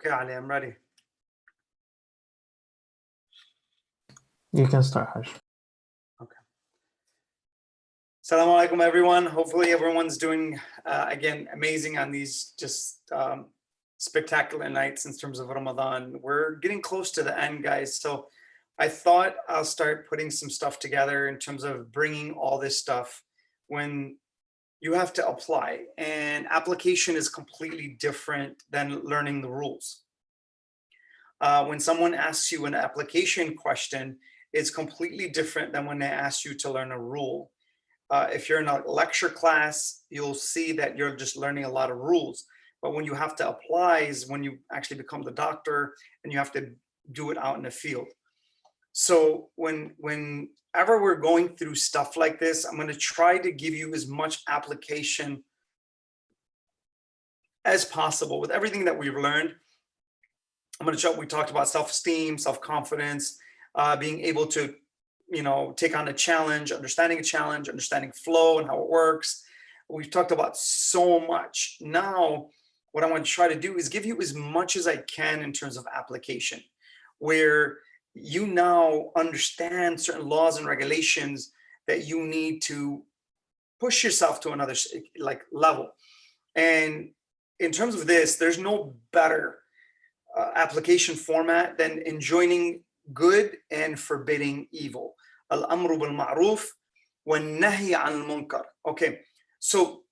Okay, Ali, I'm ready. You can start, Hajj. Okay. Assalamu alaikum, everyone. Hopefully everyone's doing, again, amazing on these just spectacular nights in terms of Ramadan. We're getting close to the end, guys. So I thought I'll start putting some stuff together in terms of bringing all this stuff when you have to apply. And application is completely different than learning the rules. When someone asks you an application question, it's completely different than when they ask you to learn a rule. If you're in a lecture class, you'll see that you're just learning a lot of rules. But when you have to apply is when you actually become the doctor and you have to do it out in the field. So whenever we're going through stuff like this, I'm going to try to give you as much application as possible with everything that we've learned. We talked about self-esteem, self-confidence, being able to, take on a challenge, understanding flow and how it works. We've talked about so much. Now, what I want to try to do is give you as much as I can in terms of application, where you now understand certain laws and regulations that you need to push yourself to another level. And in terms of this, there's no better application format than enjoining good and forbidding evil. Al-amru bil-ma'ruf wa-nahy al-munkar. Okay, so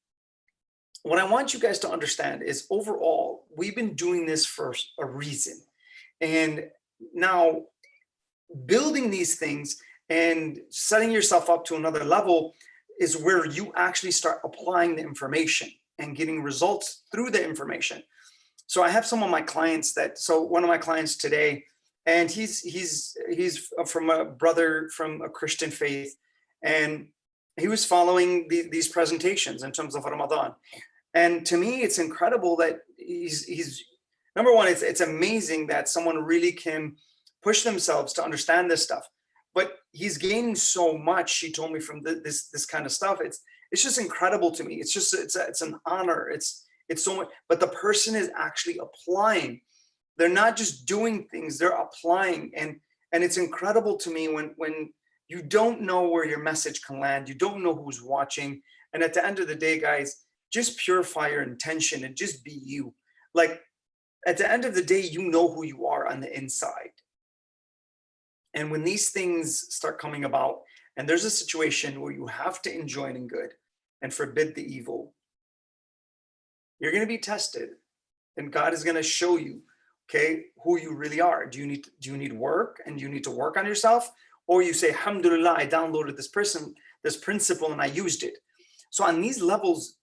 what I want you guys to understand is overall, we've been doing this for a reason. And now building these things and setting yourself up to another level is where you actually start applying the information and getting results through the information. So I have some of my clients one of my clients today, and he's from a brother from a Christian faith, and he was following these presentations in terms of Ramadan. And to me, it's incredible that he's number one, it's amazing that someone really can push themselves to understand this stuff. But he's gaining so much, he told me, from this kind of stuff. It's just incredible to me. It's an honor. It's so much, but the person is actually applying. They're not just doing things, they're applying. And it's incredible to me when you don't know where your message can land, you don't know who's watching. And at the end of the day, guys, just purify your intention and just be you. Like at the end of the day, you know who you are on the inside. And when these things start coming about, and there's a situation where you have to enjoin good and forbid the evil, you're going to be tested, and God is going to show you, okay, who you really are. Do you need work, and you need to work on yourself? Or you say, alhamdulillah, I downloaded this principle and I used it. So on these levels,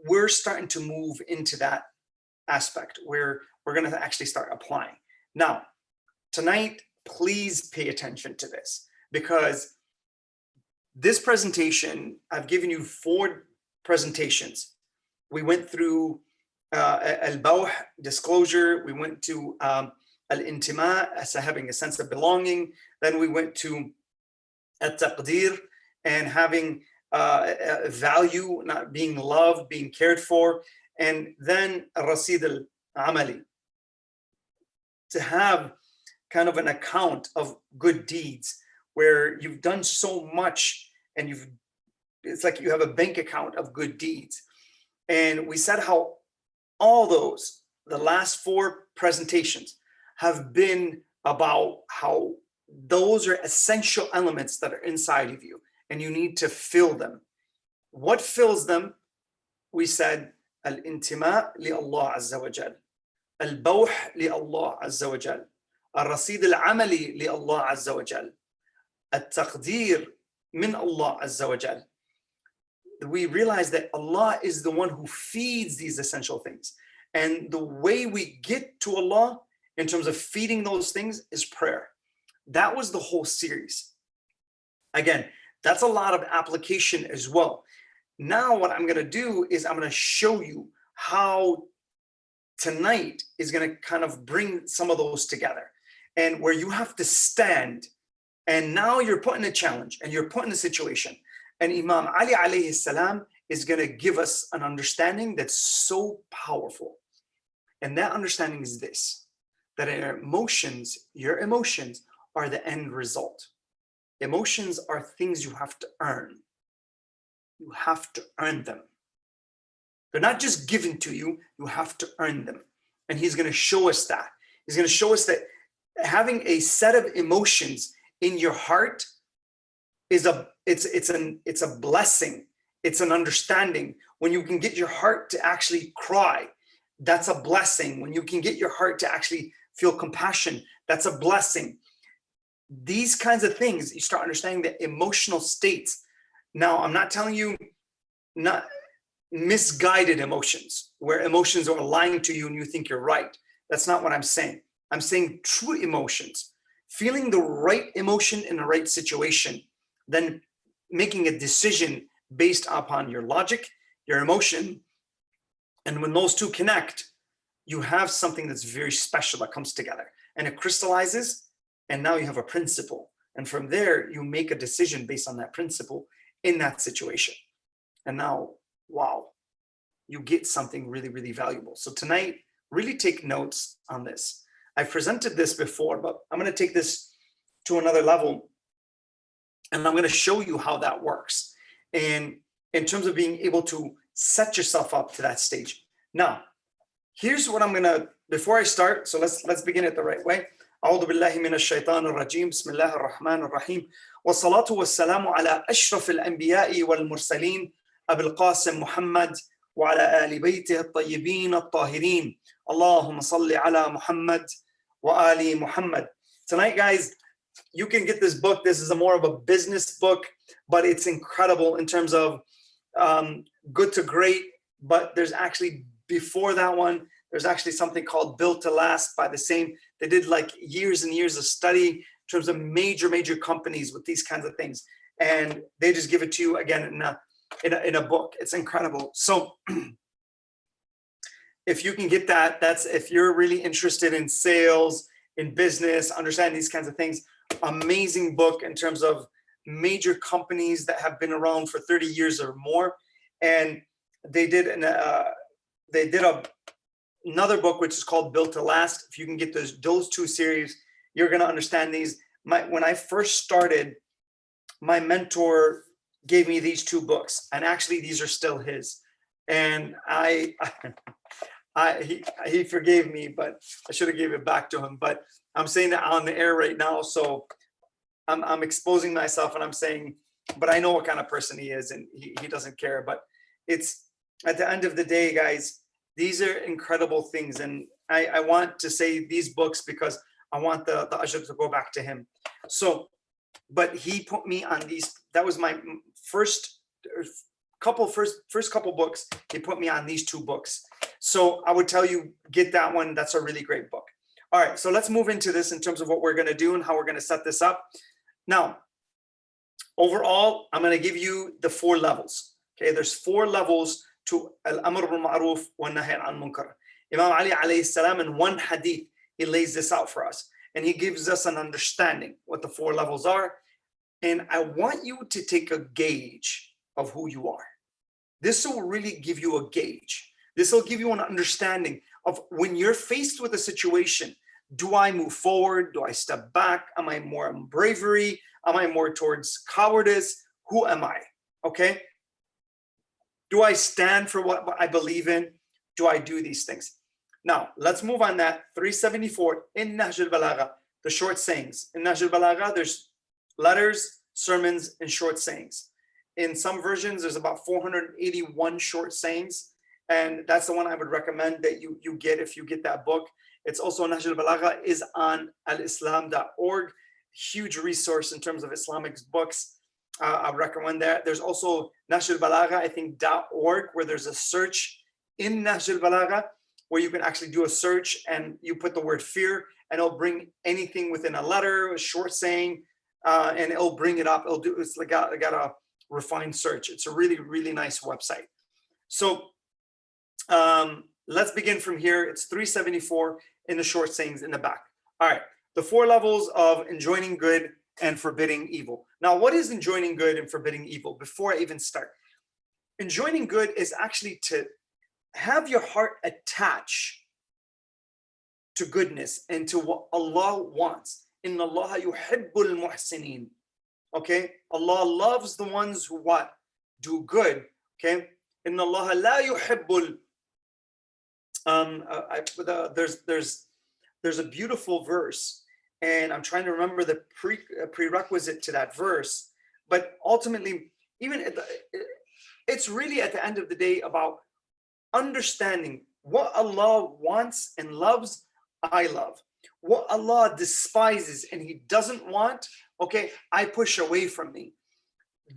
we're starting to move into that aspect where we're going to actually start applying. Now, tonight, please pay attention to this, because this presentation, I've given you 4 presentations. We went through al-bawh, disclosure. We went to al-intima, as having a sense of belonging. Then we went to al-taqdeer, and having value, not being loved, being cared for. And then al-rasid al-amali, to have kind of an account of good deeds, where you've done so much and it's like you have a bank account of good deeds. And we said how all the last 4 presentations have been about how those are essential elements that are inside of you, and you need to fill them. What fills them? We said, al-intima li Allah Azza wa Jal, al-bawh li Allah Azza wa Jal, al-rasid al-amali li Allah Azza wa Jal, al-taqdeer min Allah Azza wa Jal. We realize that Allah is the one who feeds these essential things. And the way we get to Allah in terms of feeding those things is prayer. That was the whole series. Again, that's a lot of application as well. Now what I'm going to do is I'm going to show you how tonight is going to kind of bring some of those together, and where you have to stand. And now you're put in a challenge and you're put in a situation. And Imam Ali alayhi salam is going to give us an understanding that's so powerful. And that understanding is this, that your emotions are the end result. Emotions are things you have to earn. You have to earn them. They're not just given to you, you have to earn them. And he's going to show us that. He's going to show us that having a set of emotions in your heart is it's a blessing. It's an understanding. When you can get your heart to actually cry, that's a blessing. When you can get your heart to actually feel compassion, that's a blessing. These kinds of things, you start understanding the emotional states. Now, I'm not telling you not misguided emotions, where emotions are lying to you and you think you're right. That's not what I'm saying. I'm saying true emotions, feeling the right emotion in the right situation, then making a decision based upon your logic, your emotion. And when those two connect, you have something that's very special that comes together and it crystallizes. And now you have a principle. And from there, you make a decision based on that principle in that situation. And now, wow, you get something really, really valuable. So tonight, really take notes on this. I've presented this before, but I'm going to take this to another level. And I'm going to show you how that works. And in terms of being able to set yourself up to that stage. Now, here's what I'm going to, before I start, so let's begin it the right way. أعوذ بالله من الشيطان الرجيم بسم الله الرحمن الرحيم والصلاة والسلام على أشرف الأنبياء والمرسلين أبي القاسم محمد وعلى آل بيته الطيبين الطاهرين اللهم صل على محمد وآل محمد. Tonight, guys, you can get this book. This is more of a business book, but it's incredible in terms of good to great. But there's actually, before that one, there's actually something called Built to Last by the same. They did like years and years of study in terms of major companies with these kinds of things. And they just give it to you again in a book. It's incredible. So if you can get that, that's if you're really interested in sales, in business, understanding these kinds of things, amazing book in terms of major companies that have been around for 30 years or more. And they did another book which is called Built to Last. If you can get those two series, you're going to understand these. When I first started, my mentor gave me these two books, and actually these are still his. And he forgave me, but I should have gave it back to him. But I'm saying that on the air right now, so I'm exposing myself, and I'm saying, but I know what kind of person he is, and he doesn't care. But it's at the end of the day, guys, these are incredible things. And I want to say these books because I want the ajr to go back to him. So, but he put me on these. That was my first couple books. He put me on these two books. So I would tell you, get that one. That's a really great book. All right, so let's move into this in terms of what we're going to do and how we're going to set this up. Now, overall, I'm going to give you the 4 levels. Okay, there's 4 levels to al-amr bil ma'ruf wa nahy an munkar. Imam Ali alayhi salam, in one hadith, he lays this out for us, and he gives us an understanding what the 4 levels are. And I want you to take a gauge of who you are. This will really give you a gauge. This will give you an understanding of when you're faced with a situation. Do I move forward? Do I step back? Am I more in bravery? Am I more towards cowardice? Who am I? Okay. Do I stand for what I believe in? Do I do these things? Now, let's move on that. 374 in Nahj al-Balagha, the short sayings. In Nahj al-Balagha, there's letters, sermons, and short sayings. In some versions, there's about 481 short sayings. And that's the one I would recommend that you get if you get that book. It's also Nahj al-Balagha is on alislam.org. Huge resource in terms of Islamic books. I recommend that. There's also Nahj al-Balagha, I think, .org, where there's a search in Nahj al-Balagha, where you can actually do a search and you put the word fear, and it'll bring anything within a letter, a short saying, and it'll bring it up. It's like got a refined search. It's a really, really nice website. So let's begin from here. It's 374 in the short sayings in the back. All right, the 4 levels of enjoining good and forbidding evil. Now, what is enjoining good and forbidding evil? Before I even start, enjoining good is actually to have your heart attach to goodness and to what Allah wants. Inna Allah yuhibbul muhsinin. Okay, Allah loves the ones who what? Do good. Okay, Inna Allah la yuhibbul. There's a beautiful verse, and I'm trying to remember the prerequisite to that verse. But ultimately, it's really at the end of the day about understanding what Allah wants and loves. I love what Allah despises and He doesn't want. Okay, I push away from me.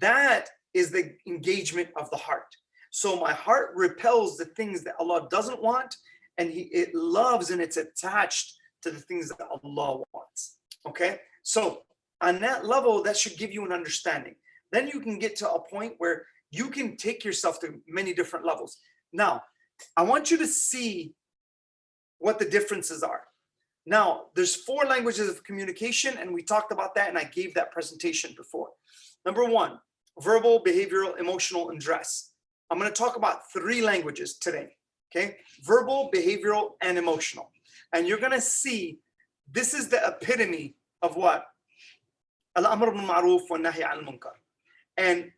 That is the engagement of the heart. So my heart repels the things that Allah doesn't want, and it loves and it's attached to the things that Allah wants. Okay, so on that level, that should give you an understanding. Then you can get to a point where you can take yourself to many different levels. Now, I want you to see what the differences are. Now, there's 4 languages of communication, and we talked about that, and I gave that presentation before. Number 1, verbal, behavioral, emotional, and dress. I'm going to talk about 3 languages today. Okay, verbal, behavioral, and emotional. And you're going to see this is the epitome of what? Al-amr bil ma'ruf wa nahy al munkar. And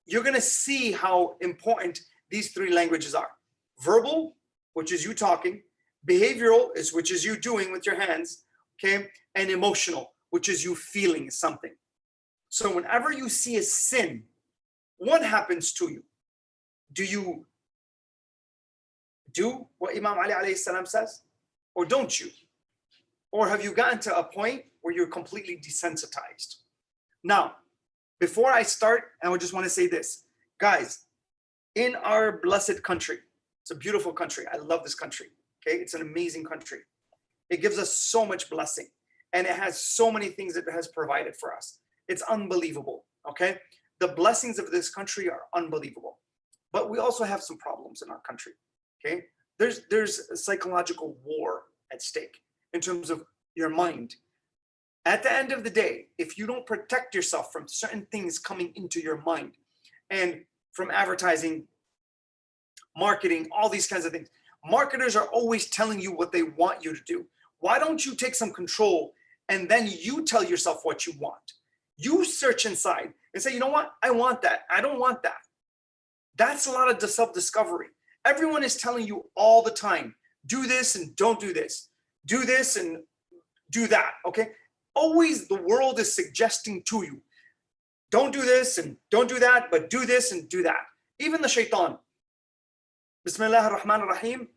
you're going to see how important these 3 languages are. Verbal, which is you talking. Behavioral, which is you doing with your hands. Okay, and emotional, which is you feeling something. So whenever you see a sin, what happens to you? Do you do what Imam Ali alayhi salam says? Or don't you? Or have you gotten to a point where you're completely desensitized? Now, before I start, I would just want to say this. Guys, in our blessed country, it's a beautiful country. I love this country. Okay, it's an amazing country. It gives us so much blessing, and it has so many things that it has provided for us. It's unbelievable. Okay, the blessings of this country are unbelievable, but we also have some problems in our country. Okay, there's a psychological war at stake in terms of your mind. At the end of the day, if you don't protect yourself from certain things coming into your mind, and from advertising, marketing, all these kinds of things, marketers are always telling you what they want you to do. Why don't you take some control and then you tell yourself what you want? You search inside and say, you know what? I want that. I don't want that. That's a lot of self-discovery. Everyone is telling you all the time, do this and don't do this. Do this and do that, okay? Always the world is suggesting to you, don't do this and don't do that, but do this and do that. Even the shaitan. Bismillah ar-Rahman ar-Rahim.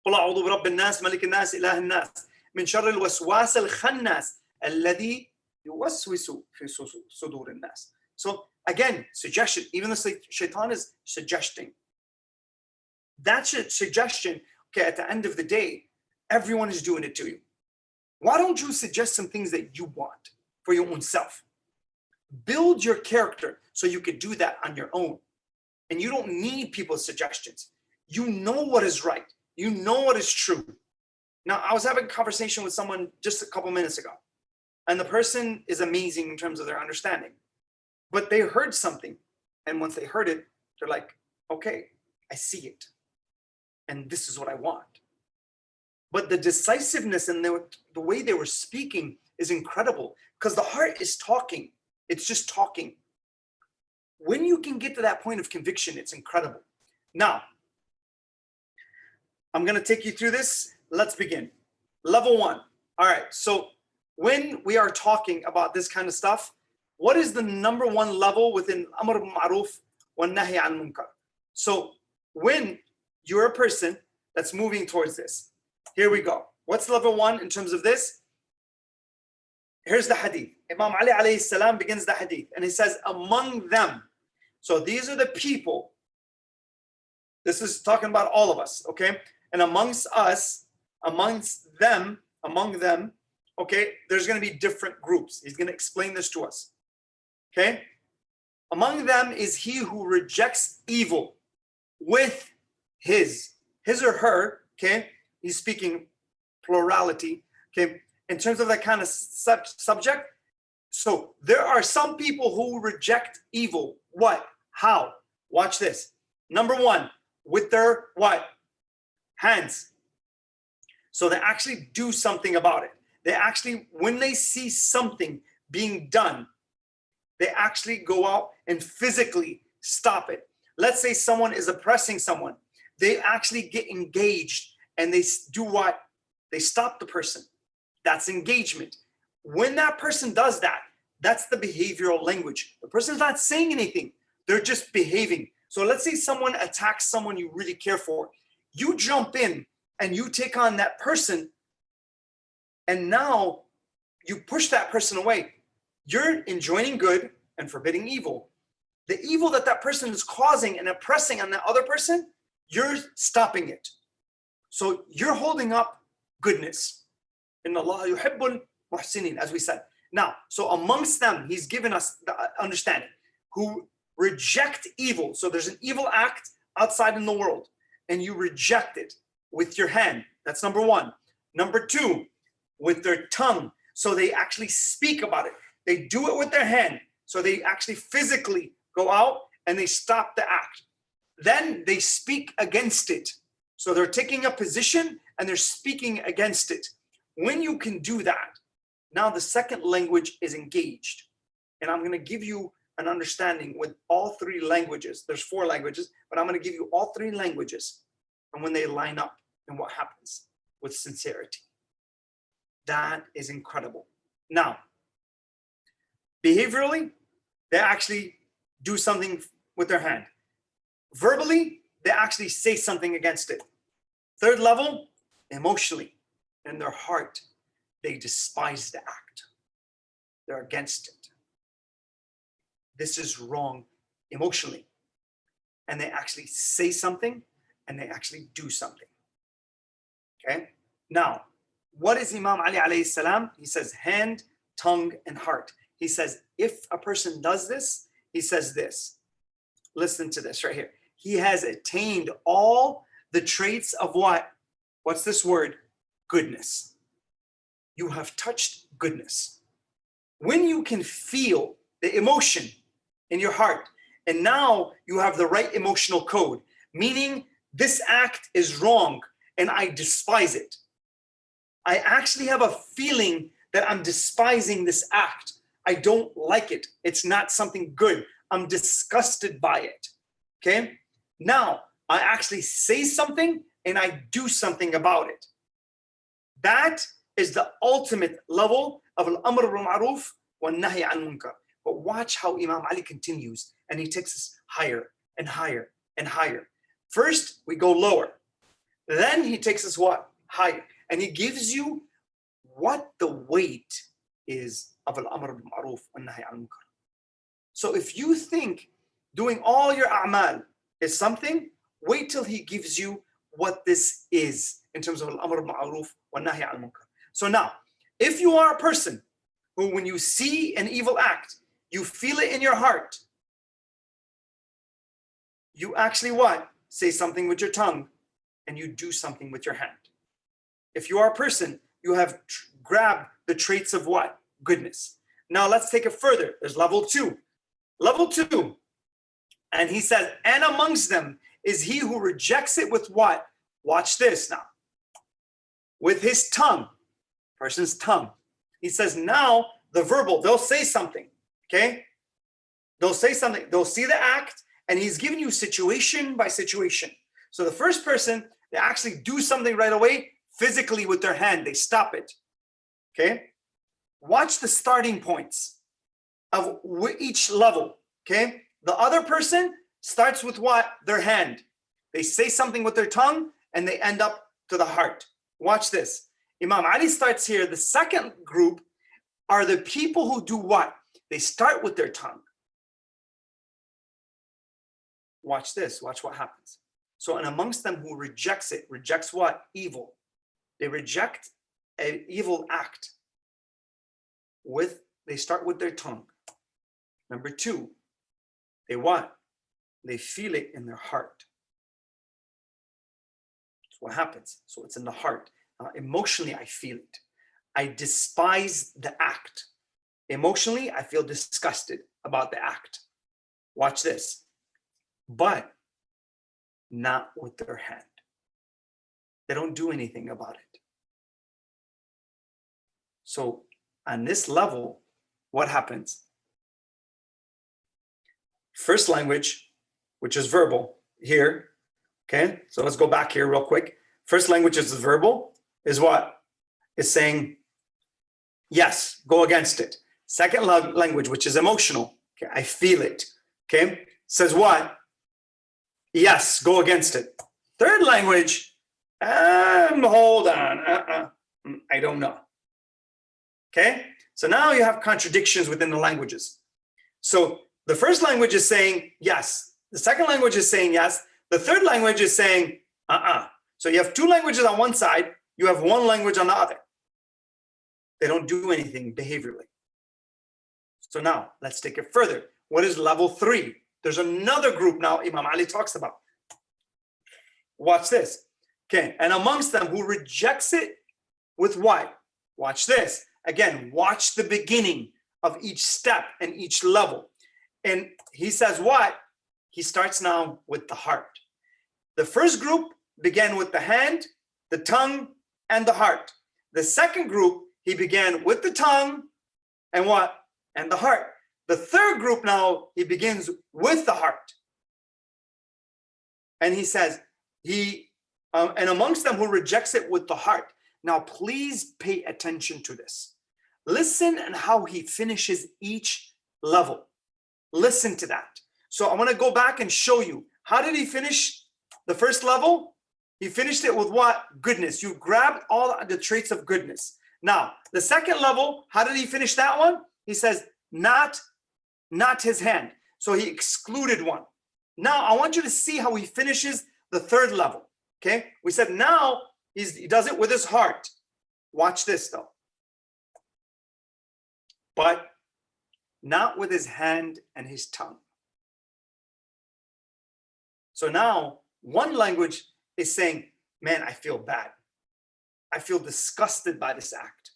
قل أعوذ برب الناس ملك الناس إله الناس من شر الوسواس الخناس الذي يوسوس في صدور الناس. So again, suggestion. Even the shaitan is suggesting. That suggestion, okay, at the end of the day, everyone is doing it to you. Why don't you suggest some things that you want for your own self? Build your character so you can do that on your own. And you don't need people's suggestions. You know what is right. You know what is true. Now, I was having a conversation with someone just a couple minutes ago, and the person is amazing in terms of their understanding. But they heard something, and once they heard it, they're like, okay, I see it. And this is what I want. But the decisiveness and the way they were speaking is incredible, because the heart is talking. It's just talking. When you can get to that point of conviction, it's incredible. Now, I'm going to take you through this. Let's begin. Level 1. All right. So when we are talking about this kind of stuff, what is the number 1 level within Amr bil Ma'ruf wa Nahy al Munkar? So when you're a person that's moving towards this, here we go. What's level 1 in terms of this? Here's the hadith. Imam Ali alayhi salam begins the hadith, and he says, among them. So these are the people. This is talking about all of us, okay? And amongst us, amongst them, among them, okay, there's going to be different groups. He's going to explain this to us, okay? Among them is he who rejects evil with his or her, okay? He's speaking plurality, okay? In terms of that kind of subject. So there are some people who reject evil. What? How? Watch this. Number 1, with their what? Hands. So they actually do something about it. They actually, when they see something being done, they actually go out and physically stop it. Let's say someone is oppressing someone. They actually get engaged and they do what? They stop the person. That's engagement. When that person does that, that's the behavioral language. The person's not saying anything. They're just behaving. So let's say someone attacks someone you really care for. You jump in and you take on that person, and now you push that person away. You're enjoining good and forbidding evil. The evil that that person is causing and oppressing on that other person, you're stopping it. So you're holding up goodness. Inna Allah yuhibbul muhsinin, as we said. Now, so amongst them, he's given us the understanding, who reject evil. So there's an evil act outside in the world, and you reject it with your hand. That's number one. Number two, with their tongue. So they actually speak about it. They do it with their hand. So they actually physically go out and they stop the act. Then they speak against it. So they're taking a position and they're speaking against it. When you can do that, now the second language is engaged. And I'm going to give you an understanding with all three languages. There's 4 languages, but I'm going to give you all 3 languages and when they line up and what happens with sincerity. That is incredible. Now, behaviorally, they actually do something with their hand. Verbally, they actually say something against it. Third level, emotionally, in their heart, they despise the act. They're against it. This is wrong emotionally. And they actually say something and they actually do something. Okay? Now, what is Imam Ali alayhi salam? He says hand, tongue, and heart. He says, if a person does this, he says this. Listen to this right here. He has attained all the traits of what? What's this word? Goodness. You have touched goodness. When you can feel the emotion in your heart, and now you have the right emotional code, meaning this act is wrong and I despise it. I actually have a feeling that I'm despising this act. I don't like it. It's not something good. I'm disgusted by it. Okay? Now, I actually say something and I do something about it. That is the ultimate level of al-amr bil-ma'ruf wa nahy al-munkar. But watch how Imam Ali continues, and he takes us higher and higher and higher. First, we go lower. Then he takes us what? Higher. And he gives you what the weight is of al-amr bil-ma'ruf wa nahy al-munkar. So if you think doing all your a'mal is something, wait till he gives you what this is in terms of al-amr bil-ma'ruf wa nahy al-munkar. So now, if you are a person who, when you see an evil act, you feel it in your heart, you actually what? Say something with your tongue and you do something with your hand. If you are a person, you have grabbed the traits of what? Goodness. Now let's take it further. There's level 2. Level 2. And he says, and amongst them is he who rejects it with what? Watch this now. With his tongue. Person's tongue. He says now the verbal, they'll say something. Okay? They'll say something. They'll see the act, and he's giving you situation by situation. So the first person, they actually do something right away physically with their hand. They stop it. Okay? Watch the starting points of each level. Okay? The other person starts with what? Their hand. They say something with their tongue, and they end up to the heart. Watch this. Imam Ali starts here. The second group are the people who do what? They start with their tongue. Watch this. Watch what happens. So, and amongst them who rejects it, rejects what? Evil. They reject an evil act. They start with their tongue. Number 2, they what? They feel it in their heart. That's what happens. So it's in the heart. Emotionally, I feel it. I despise the act. Emotionally, I feel disgusted about the act. Watch this. But not with their hand. They don't do anything about it. So on this level, what happens? First language, which is verbal here. Okay, so let's go back here real quick. First language is verbal, is what? Is saying, yes, go against it. Second language, which is emotional. Okay, I feel it. Okay, says what? Yes, go against it. Third language, hold on, I don't know. Okay, so now you have contradictions within the languages. So the first language is saying yes. The second language is saying yes. The third language is saying So you have two languages on one side, you have one language on the other. They don't do anything behaviorally. So now let's take it further. What is level 3? There's another group now Imam Ali talks about. Watch this. Okay, and amongst them who rejects it with what? Watch this. Again, watch the beginning of each step and each level. And he says what? He starts now with the heart. The first group began with the hand, the tongue, and the heart. The second group, he began with the tongue and what? And the heart. The third group now, he begins with the heart. And he says, and amongst them who rejects it with the heart. Now, please pay attention to this. Listen and how he finishes each level. Listen to that. So I want to go back and show you. How did he finish the first level? He finished it with what? Goodness. You grabbed all the traits of goodness. Now, the second level, how did he finish that one? He says, not his hand. So he excluded one. Now, I want you to see how he finishes the third level. Okay? We said now he does it with his heart. Watch this though. But not with his hand and his tongue. So now one language is saying, man, I feel bad. I feel disgusted by this act,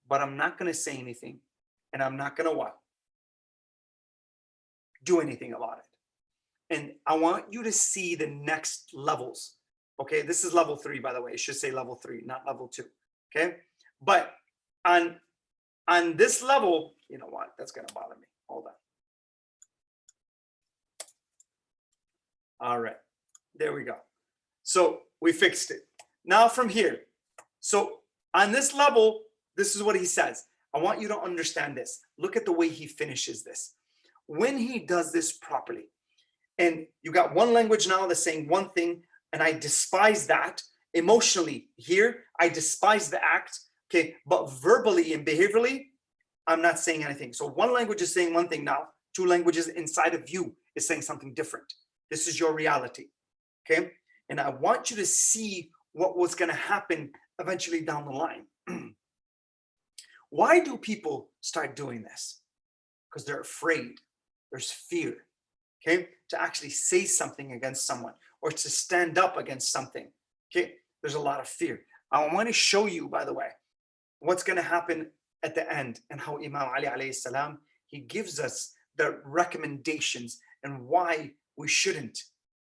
but I'm not going to say anything. And I'm not going to what? Do anything about it. And I want you to see the next levels. Okay, this is level 3, by the way. It should say level 3, not level 2. Okay, but on this level, you know what? That's going to bother me. Hold on. All right, there we go. So we fixed it. Now from here, so on this level, this is what he says. I want you to understand this. Look at the way he finishes this. When he does this properly, and you got one language now that's saying one thing, and I despise that emotionally here, I despise the act, okay, but verbally and behaviorally, I'm not saying anything. So one language is saying one thing now, two languages inside of you is saying something different. This is your reality, okay? And I want you to see what was going to happen eventually down the line. Why do people start doing this? Because they're afraid. There's fear, okay? To actually say something against someone or to stand up against something, okay? There's a lot of fear. I want to show you, by the way, what's going to happen at the end and how Imam Ali alayhi salam, he gives us the recommendations and why we shouldn't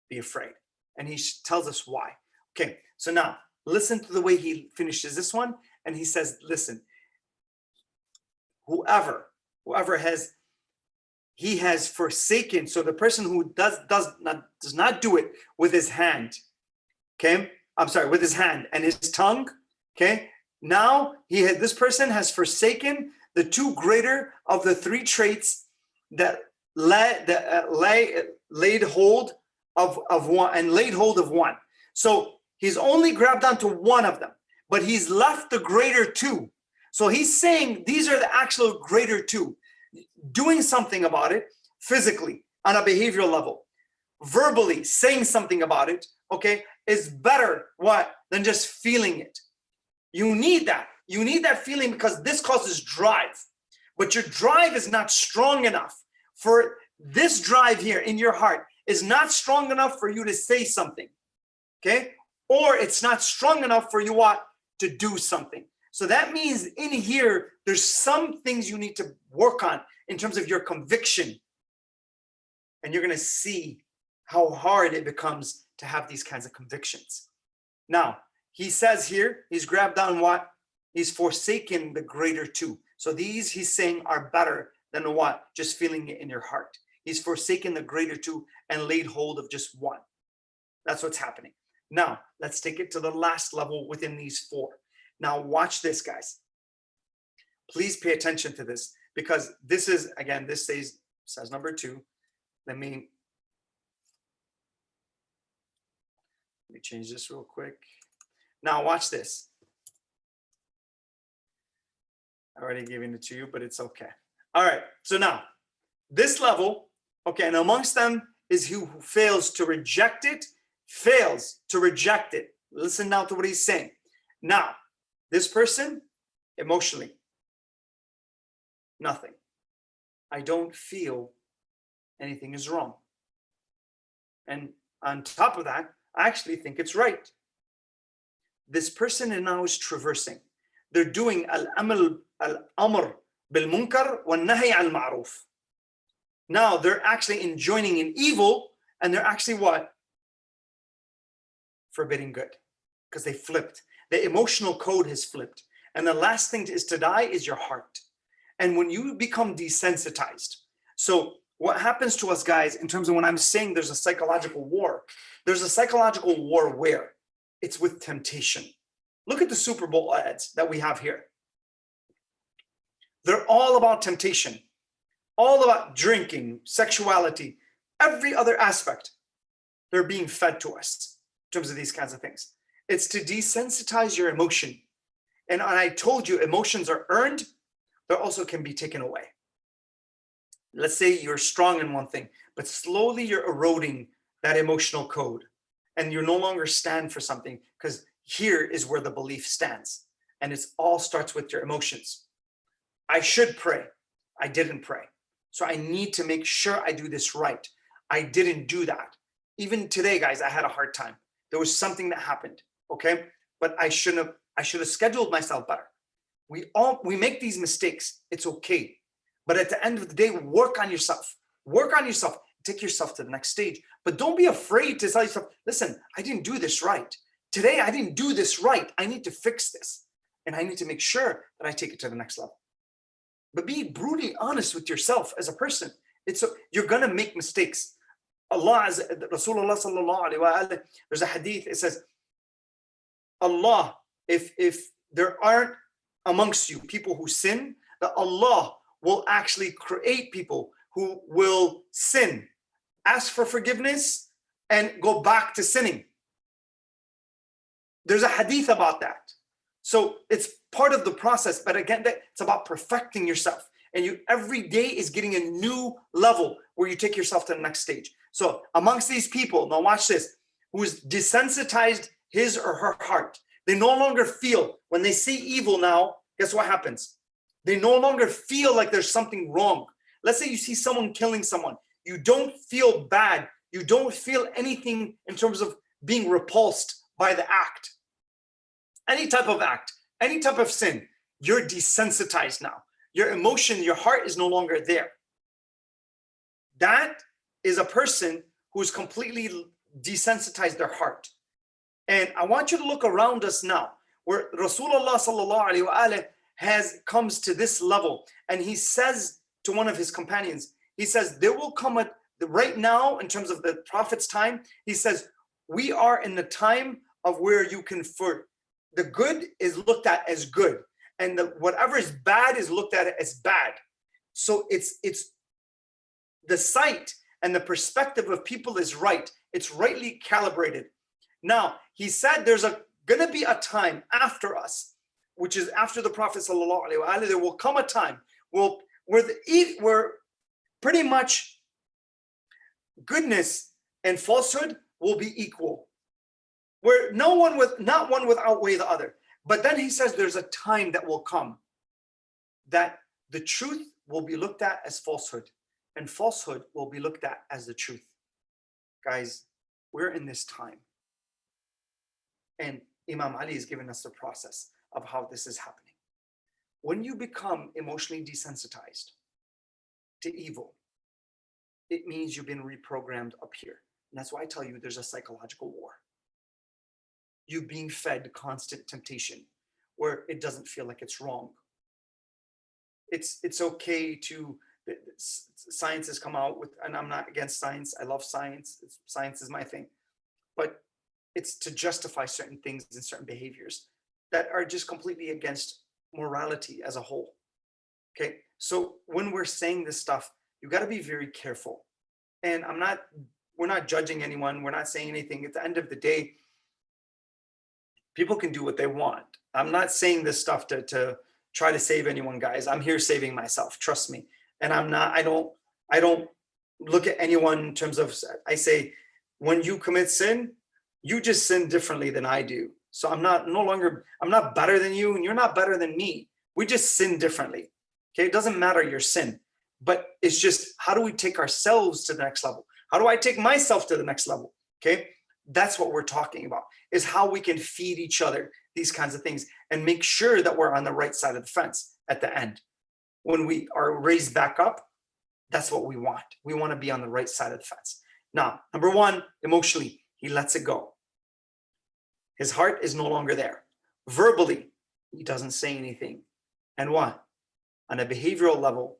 be afraid. And he tells us why. Okay, so now listen to the way he finishes this one. And he says, listen, whoever has, he has forsaken. So the person who does not do it with his hand, okay? I'm sorry, with his hand and his tongue, okay? Now this person has forsaken the two greater of the three traits that laid hold of one and laid hold of one. So he's only grabbed onto one of them, but he's left the greater two. So he's saying these are the actual greater two. Doing something about it physically on a behavioral level, verbally saying something about it, okay, is better than just feeling it. You need that. You need that feeling because this causes drive. But your drive is not strong enough for this drive here in your heart is not strong enough for you to say something, okay? Or it's not strong enough for you to do something. So that means in here, there's some things you need to work on in terms of your conviction. And you're going to see how hard it becomes to have these kinds of convictions. Now, he says here, he's grabbed on what? He's forsaken the greater two. So these, he's saying, are better than what? Just feeling it in your heart. He's forsaken the greater two and laid hold of just one. That's what's happening. Now, let's take it to the last level within these four. Now, watch this, guys. Please pay attention to this, because this is, again, this says number two. Let me change this real quick. Now, watch this. I already given it to you, but it's okay. All right. So now, this level, okay, and amongst them is who fails to reject it, fails to reject it. Listen now to what he's saying. Now, this person, emotionally, nothing. I don't feel anything is wrong. And on top of that, I actually think it's right. This person now is traversing. They're doing al-amr bil-munkar wal-nahy al-ma'ruf. Now they're actually enjoining an evil, and they're actually what? Forbidding good, because they flipped. The emotional code has flipped. And the last thing is to die is your heart. And when you become desensitized, so what happens to us, guys, in terms of when I'm saying there's a psychological war, there's a psychological war where it's with temptation. Look at the Super Bowl ads that we have here. They're all about temptation, all about drinking, sexuality, every other aspect. They're being fed to us in terms of these kinds of things. It's to desensitize your emotion. And I told you, emotions are earned, they also can be taken away. Let's say you're strong in one thing, but slowly you're eroding that emotional code, and you no longer stand for something, because here is where the belief stands. And it all starts with your emotions. I should pray. I didn't pray. So I need to make sure I do this right. I didn't do that. Even today, guys, I had a hard time. There was something that happened, okay? But I should have scheduled myself better. We make these mistakes. It's okay. But at the end of the day, work on yourself. Work on yourself. Take yourself to the next stage. But don't be afraid to tell yourself, listen, I didn't do this right. Today, I didn't do this right. I need to fix this. And I need to make sure that I take it to the next level. But be brutally honest with yourself as a person. You're going to make mistakes. Allah, Rasulullah sallallahu alaihi wasallam, there's a hadith, it says, Allah, if there aren't amongst you people who sin, that Allah will actually create people who will sin, ask for forgiveness, and go back to sinning. There's a hadith about that. So it's part of the process, but again, it's about perfecting yourself. And you every day is getting a new level where you take yourself to the next stage. So amongst these people, now watch this, who's desensitized his or her heart, they no longer feel, when they see evil now, guess what happens? They no longer feel like there's something wrong. Let's say you see someone killing someone. You don't feel bad. You don't feel anything in terms of being repulsed by the act. Any type of act, any type of sin, you're desensitized now. Your emotion, your heart is no longer there. That is a person who's completely desensitized their heart. And I want you to look around us now, where Rasulullah sallallahu alaihi wasallam comes to this level, and he says to one of his companions, he says, there will come right now, in terms of the Prophet's time, he says, we are in the time of where you can, for the good is looked at as good, and whatever is bad is looked at as bad. So it's the sight and the perspective of people is right. It's rightly calibrated. Now, he said there's going to be a time after us, which is after the Prophet sallallahu alaihi wasallam, there will come a time where pretty much goodness and falsehood will be equal, where not one would outweigh the other. But then he says there's a time that will come that the truth will be looked at as falsehood, and falsehood will be looked at as the truth. Guys, we're in this time. And Imam Ali has given us the process of how this is happening. When you become emotionally desensitized to evil, it means you've been reprogrammed up here. And that's why I tell you there's a psychological war. You're being fed constant temptation. where it doesn't feel like it's wrong. It's okay to, science has come out with, and I'm not against science. I love science. Science is my thing. But it's to justify certain things and certain behaviors that are just completely against morality as a whole. Okay, so when we're saying this stuff, you got to be very careful. And we're not judging anyone. We're not saying anything. At the end of the day, people can do what they want. I'm not saying this stuff to try to save anyone, guys. I'm here saving myself. Trust me. And I don't look at anyone in terms of, I say, when you commit sin, you just sin differently than I do. So I'm not better than you, and you're not better than me. We just sin differently. Okay, it doesn't matter your sin, but it's just, how do we take ourselves to the next level? How do I take myself to the next level? Okay, that's what we're talking about, is how we can feed each other these kinds of things and make sure that we're on the right side of the fence at the end. When we are raised back up, that's what we want. We want to be on the right side of the fence. Now, number one, emotionally, he lets it go. His heart is no longer there. Verbally, he doesn't say anything. And what? On a behavioral level,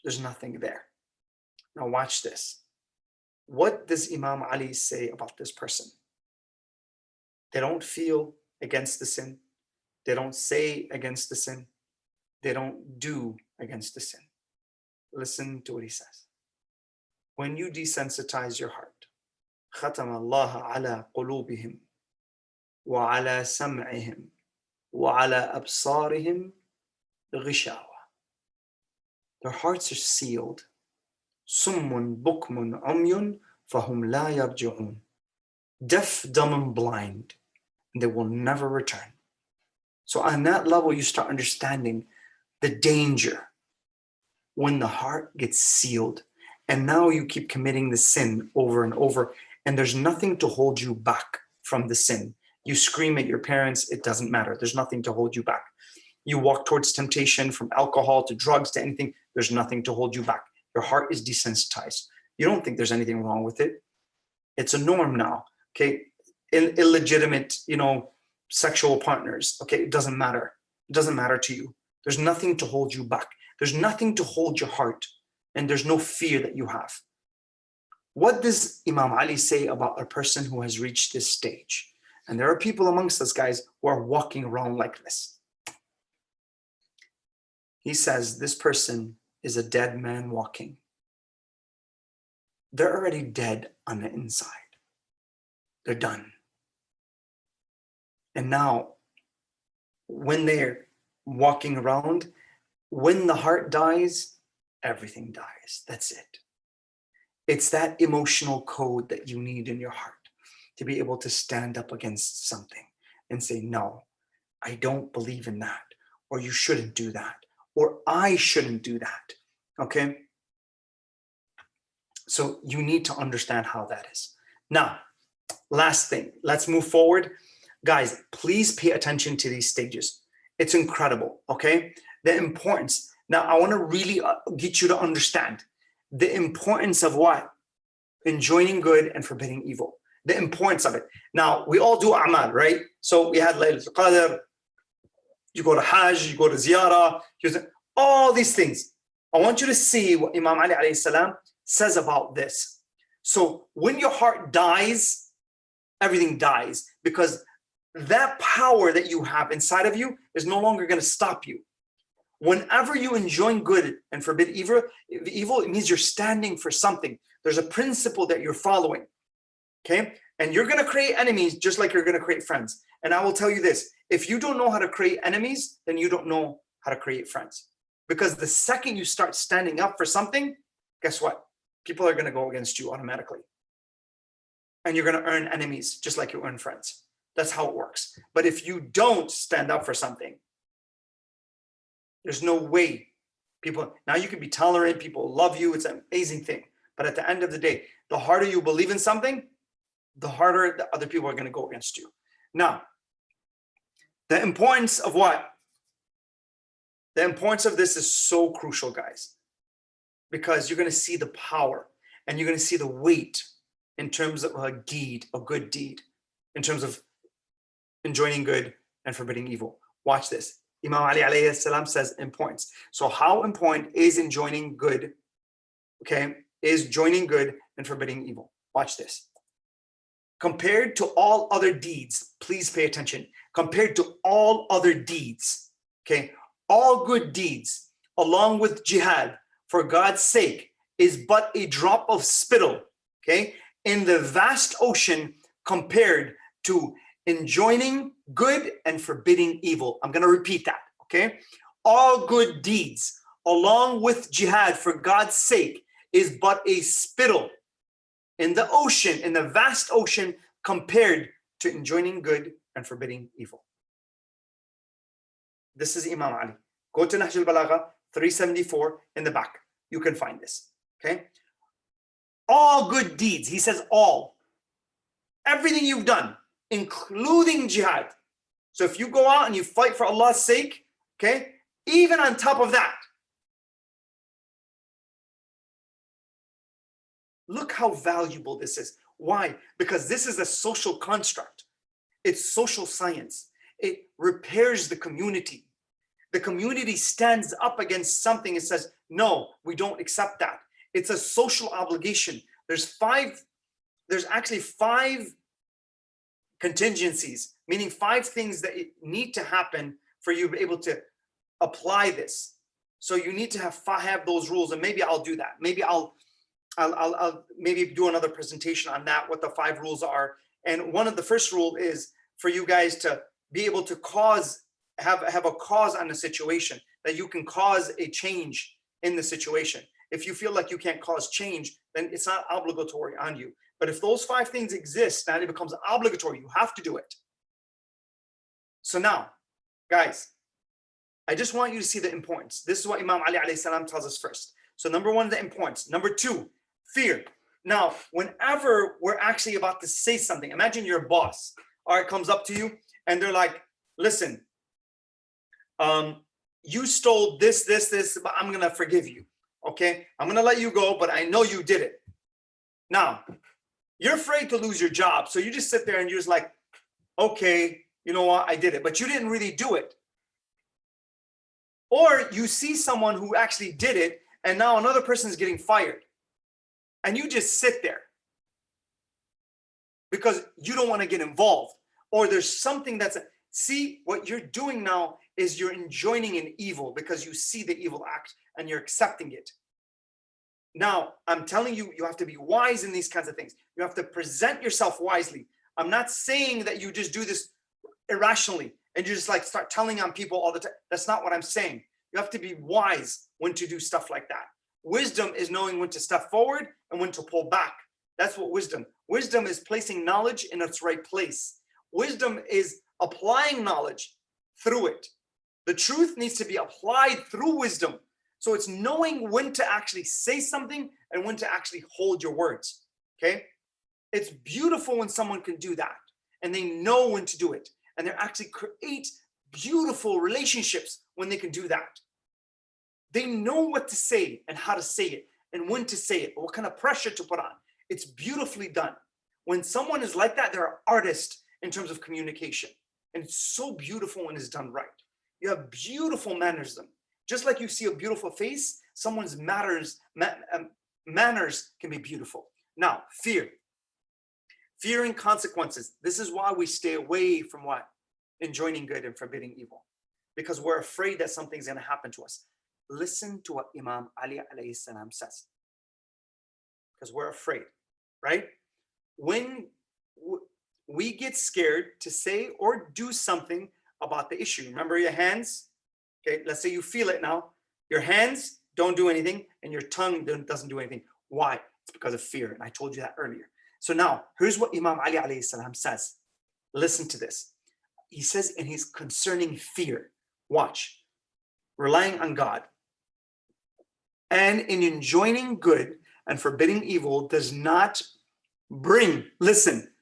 there's nothing there. Now watch this. What does Imam Ali say about this person? They don't feel against the sin. They don't say against the sin. They don't do against the sin. Listen to what he says. When you desensitize your heart, ختم الله على قلوبهم وعلى سمعهم وعلى أبصارهم غشاوة. Their hearts are sealed. صم بكم عمي فهم لا يرجعون. Deaf, dumb, and blind, and they will never return. So on that level, you start understanding the danger when the heart gets sealed. And now you keep committing the sin over and over, and there's nothing to hold you back from the sin. You scream at your parents, it doesn't matter. There's nothing to hold you back. You walk towards temptation, from alcohol to drugs to anything, there's nothing to hold you back. Your heart is desensitized. You don't think there's anything wrong with it. It's a norm now, okay? Illegitimate, sexual partners, okay? It doesn't matter. It doesn't matter to you. There's nothing to hold you back. There's nothing to hold your heart, and there's no fear that you have. What does Imam Ali say about a person who has reached this stage? And there are people amongst us, guys, who are walking around like this. He says this person is a dead man walking. They're already dead on the inside. They're done. And now, when they're walking around, when the heart dies, everything dies. That's it. It's that emotional code that you need in your heart to be able to stand up against something and say, no, I don't believe in that, or you shouldn't do that, or I shouldn't do that, okay? So you need to understand how that is. Now, last thing, let's move forward. Guys, please pay attention to these stages. It's incredible, okay? The importance. Now, I want to really get you to understand the importance of what? Enjoining good and forbidding evil. The importance of it. Now, we all do a'mal, right? So we had Laylatul Qadr, you go to Hajj, you go to Ziyarah, all these things. I want you to see what Imam Ali alayhi salam says about this. So when your heart dies, everything dies, because that power that you have inside of you is no longer going to stop you. Whenever you enjoin good and forbid evil, it means you're standing for something. There's a principle that you're following, okay? And you're going to create enemies just like you're going to create friends. And I will tell you this, if you don't know how to create enemies, then you don't know how to create friends. Because the second you start standing up for something, guess what? People are going to go against you automatically. And you're going to earn enemies just like you earn friends. That's how it works. But if you don't stand up for something, there's no way people, now you can be tolerant, people love you, it's an amazing thing. But at the end of the day, the harder you believe in something, the harder the other people are going to go against you. Now, the importance of what? The importance of this is so crucial, guys, because you're going to see the power and you're going to see the weight in terms of a deed, a good deed, in terms of enjoining good and forbidding evil. Watch this. Imam Ali alayhi salam says importance. So how important is enjoining good? Okay, is joining good and forbidding evil. Watch this. Compared to all other deeds, please pay attention. Compared to all other deeds, okay, all good deeds, along with jihad, for God's sake, is but a drop of spittle, okay, in the vast ocean compared to enjoining good and forbidding evil. I'm going to repeat that, okay? All good deeds, along with jihad, for God's sake, is but a spittle in the ocean, in the vast ocean, compared to enjoining good and forbidding evil. This is Imam Ali. Go to Nahj al-Balagha 374 in the back. You can find this, okay? All good deeds, he says all. Everything you've done, including jihad. So if you go out and you fight for Allah's sake, okay, even on top of that, look how valuable this is. Why? Because this is a social construct. It's social science. It repairs the community. The community stands up against something and says, no, we don't accept that. It's a social obligation. There's actually five contingencies, meaning 5 things that need to happen for you to be able to apply this. So you need to have those rules, and maybe I'll do that. Maybe I'll maybe do another presentation on that, what the 5 rules are. And one of the first rule is for you guys to be able to have a cause on the situation, that you can cause a change in the situation. If you feel like you can't cause change, then it's not obligatory on you. But if those 5 things exist, then it becomes obligatory. You have to do it. So now, guys, I just want you to see the importance. This is what Imam Ali alayhi salam tells us first. So number 1, the importance. Number 2, fear. Now, whenever we're actually about to say something, imagine your boss, all right, comes up to you and they're like, listen, you stole this, but I'm going to forgive you. Okay, I'm going to let you go, but I know you did it. Now, you're afraid to lose your job. So you just sit there and you're just like, okay, you know what? I did it, but you didn't really do it. Or you see someone who actually did it, and now another person is getting fired. And you just sit there because you don't want to get involved. Or there's something see, what you're doing now is you're enjoining an evil because you see the evil act and you're accepting it. Now, I'm telling you, you have to be wise in these kinds of things. You have to present yourself wisely. I'm not saying that you just do this irrationally and you just like start telling on people all the time. That's not what I'm saying. You have to be wise when to do stuff like that. Wisdom is knowing when to step forward and when to pull back. That's what wisdom. Wisdom is placing knowledge in its right place. Wisdom is applying knowledge through it. The truth needs to be applied through wisdom. So it's knowing when to actually say something and when to actually hold your words, okay? It's beautiful when someone can do that and they know when to do it. And they actually create beautiful relationships when they can do that. They know what to say and how to say it and when to say it, or what kind of pressure to put on. It's beautifully done. When someone is like that, they're an artist in terms of communication. And it's so beautiful when it's done right. You have beautiful mannerism. Just like you see a beautiful face, someone's manners can be beautiful. Now, fear. Fearing consequences. This is why we stay away from what? Enjoining good and forbidding evil. Because we're afraid that something's going to happen to us. Listen to what Imam Ali alayhi salam says. Because we're afraid, right? When we get scared to say or do something about the issue. Remember your hands? Okay, let's say you feel it now. Your hands don't do anything and your tongue doesn't do anything. Why? It's because of fear. And I told you that earlier. So now, here's what Imam Ali alayhi salam says. Listen to this. He says in his concerning fear, watch, relying on God, and in enjoining good and forbidding evil does not bring, listen,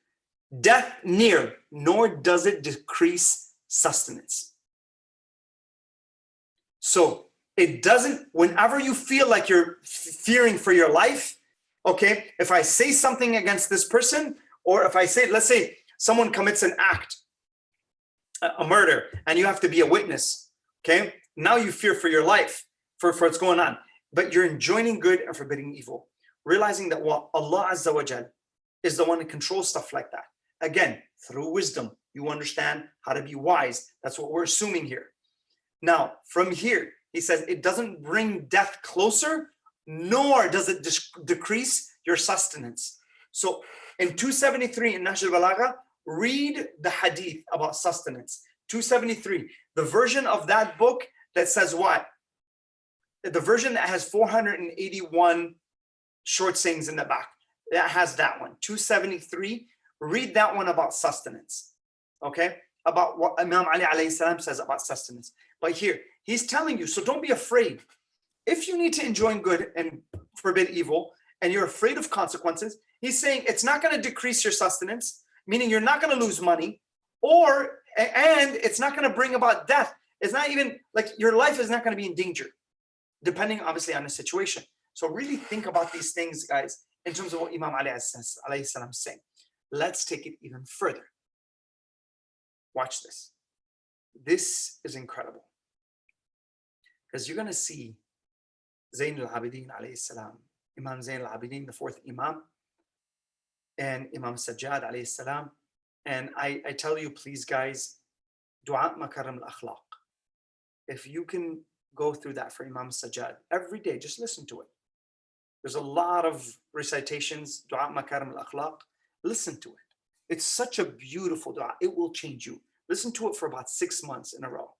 death near, nor does it decrease sustenance. So it doesn't, whenever you feel like you're fearing for your life, okay, if I say something against this person, or if I say, let's say someone commits an act a murder, and you have to be a witness. Okay, now you fear for your life, for what's going on, but you're enjoining good and forbidding evil, realizing that what Allah Azza wa Jal is the one who controls stuff like that. Again, through wisdom, you understand how to be wise. That's what we're assuming here. Now, from here, he says it doesn't bring death closer, nor does it decrease your sustenance. So in 273 in Nahj al-Balagha, read the hadith about sustenance. 273, the version of that book that says what? The version that has 481 short sayings in the back, that has that one. 273, read that one about sustenance. Okay? About what Imam Ali alayhi salam says about sustenance. But here, he's telling you, so don't be afraid. If you need to enjoin good and forbid evil, and you're afraid of consequences, he's saying it's not going to decrease your sustenance, meaning you're not going to lose money, and it's not going to bring about death. It's not even like your life is not going to be in danger, depending obviously on the situation. So really think about these things, guys, in terms of what Imam Ali alayhi salam is saying. Let's take it even further. Watch this. This is incredible. Because you're going to see Zayn al-Abidin alayhi salam, Imam Zayn al-Abidin, the fourth Imam, and Imam Sajjad alayhi salam. And I tell you, please, guys, Dua Makarim al-Akhlaq. If you can go through that for Imam Sajjad every day, just listen to it. There's a lot of recitations, Dua Makarim al-Akhlaq. Listen to it. It's such a beautiful dua. It will change you. Listen to it for about 6 months in a row.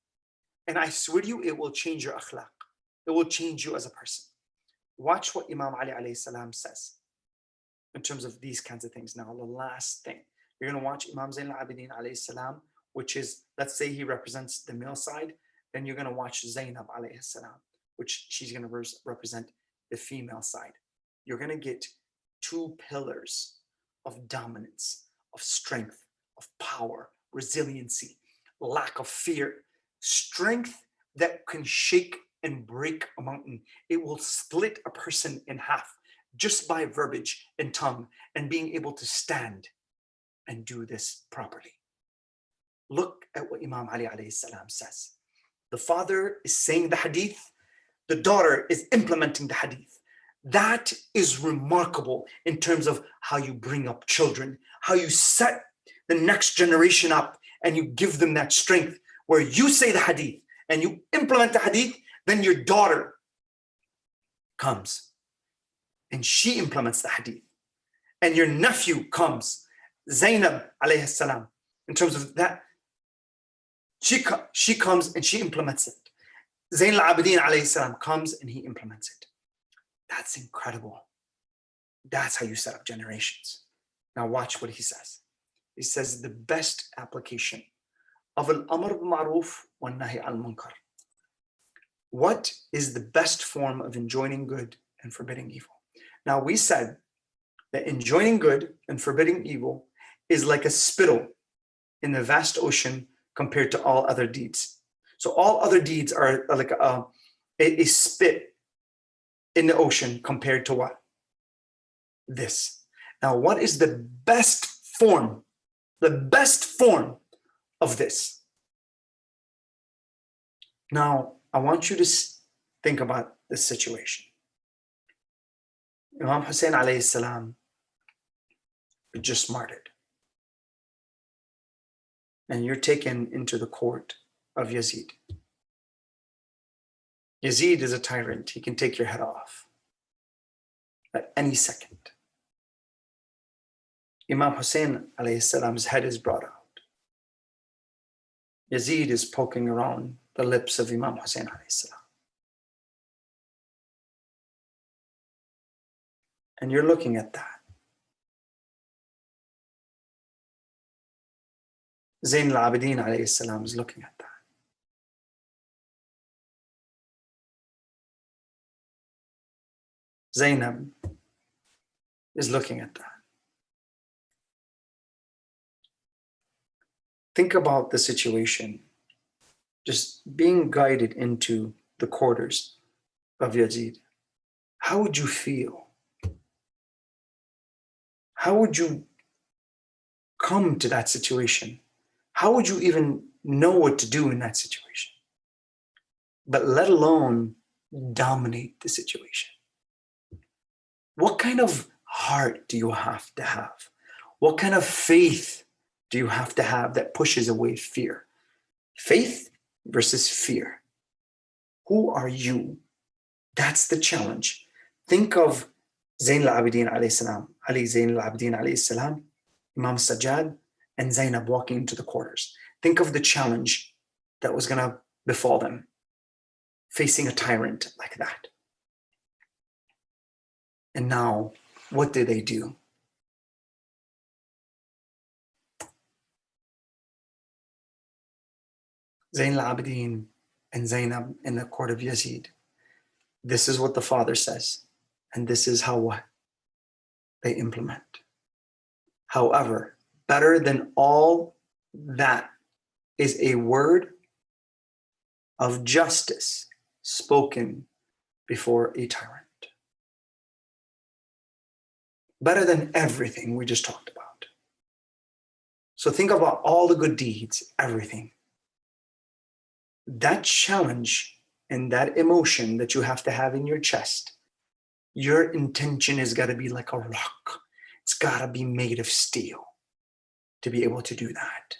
And I swear to you, it will change your akhlaq. It will change you as a person. Watch what Imam Ali alayhi salam says in terms of these kinds of things. Now, the last thing, you're going to watch Imam Zayn al-Abidin alayhi salam, which is, let's say he represents the male side. Then you're going to watch Zainab alayhi salam, which she's going to represent the female side. You're going to get two pillars of dominance, of strength, of power, resiliency, lack of fear, strength that can shake and break a mountain. It will split a person in half just by verbiage and tongue and being able to stand and do this properly. Look at what Imam Ali alayhi salam says. The father is saying the hadith, the daughter is implementing the hadith. That is remarkable in terms of how you bring up children, how you set the next generation up and you give them that strength where you say the hadith and you implement the hadith, then your daughter comes and she implements the hadith. And your nephew comes, Zainab alayhi salam, in terms of that, she comes and she implements it. Zayn al-Abidin alayhi salam comes and he implements it. That's incredible. That's how you set up generations. Now watch what he says. He says the best application of al-amr bil-ma'ruf wa nahi al-munkar. What is the best form of enjoining good and forbidding evil? Now we said that enjoining good and forbidding evil is like a spittle in the vast ocean compared to all other deeds. So all other deeds are like a spit in the ocean compared to what? This. Now, what is the best form? The best form of this. Now, I want you to think about this situation. Imam Hussein alayhi salam was just martyred. And you're taken into the court of Yazid. Yazid is a tyrant. He can take your head off at any second. Imam Hussein alayhi salam's head is brought out. Yazid is poking around the lips of Imam Hussein alayhi salam. And you're looking at that. Zayn al-Abidin alayhi salam is looking at that. Zainab is looking at that. Think about the situation, just being guided into the quarters of Yazid. How would you feel? How would you come to that situation? How would you even know what to do in that situation, but let alone dominate the situation. What kind of heart do you have to have? What kind of faith do you have to have that pushes away fear? Faith versus fear. Who are you? That's the challenge. Think of Zayn al-Abidin alayhi salam, Ali Zayn al-Abidin alayhi salam, Imam Sajjad, and Zainab walking into the quarters. Think of the challenge that was going to befall them, facing a tyrant like that. And now, what do they do? Zayn al-Abidin and Zainab in the court of Yazid. This is what the father says, and this is how what they implement. However, better than all that is a word of justice spoken before a tyrant. Better than everything we just talked about. So think about all the good deeds, everything. That challenge and that emotion that you have to have in your chest, your intention has got to be like a rock. It's got to be made of steel to be able to do that.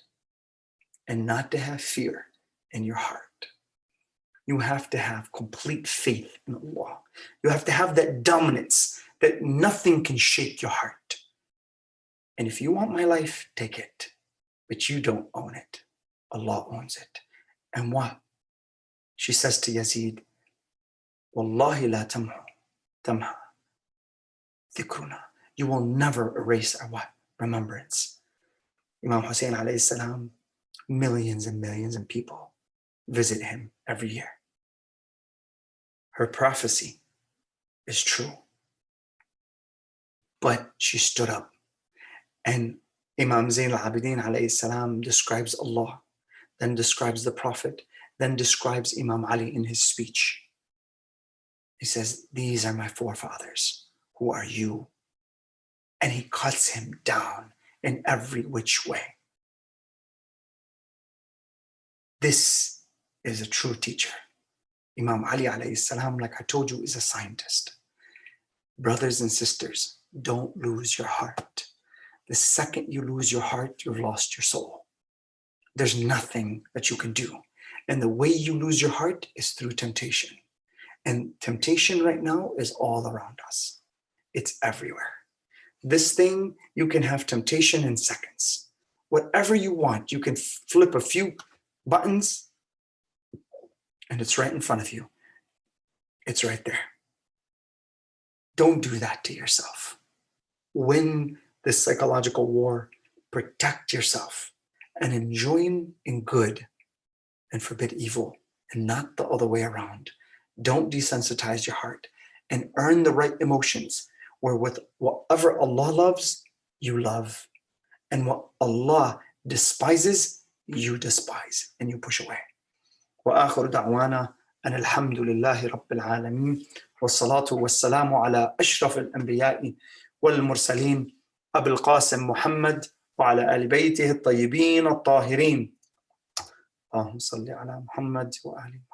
And not to have fear in your heart. You have to have complete faith in Allah. You have to have that dominance that nothing can shake your heart. And if you want my life, take it. But you don't own it. Allah owns it. And what? She says to Yazid, Wallahi la tamha dhikruna. You will never erase our what? Remembrance. Imam Hussein alayhi salam, millions and millions of people visit him every year. Her prophecy is true. But she stood up. And Imam Zayn al-Abidin alayhi salam describes Allah, then describes the Prophet, then describes Imam Ali in his speech. He says, these are my forefathers. Who are you? And he cuts him down in every which way. This is a true teacher. Imam Ali alayhi salam, like I told you, is a scientist. Brothers and sisters, don't lose your heart. The second you lose your heart, you've lost your soul. There's nothing that you can do. And the way you lose your heart is through temptation. And temptation right now is all around us. It's everywhere. This thing, you can have temptation in seconds. Whatever you want, you can flip a few buttons and it's right in front of you. It's right there. Don't do that to yourself. Win this psychological war. Protect yourself and enjoy in good and forbid evil, and not the other way around. Don't desensitize your heart and earn the right emotions, where with whatever Allah loves, you love, and what Allah despises, you despise and you push away. وآخر دعوانا أن الحمد لله رب العالمين والصلاة والسلام على أشرف الأنبياء والمرسلين أبي القاسم محمد وعلى آل بيته الطيبين الطاهرين. اللهم صل على محمد وآل محمد.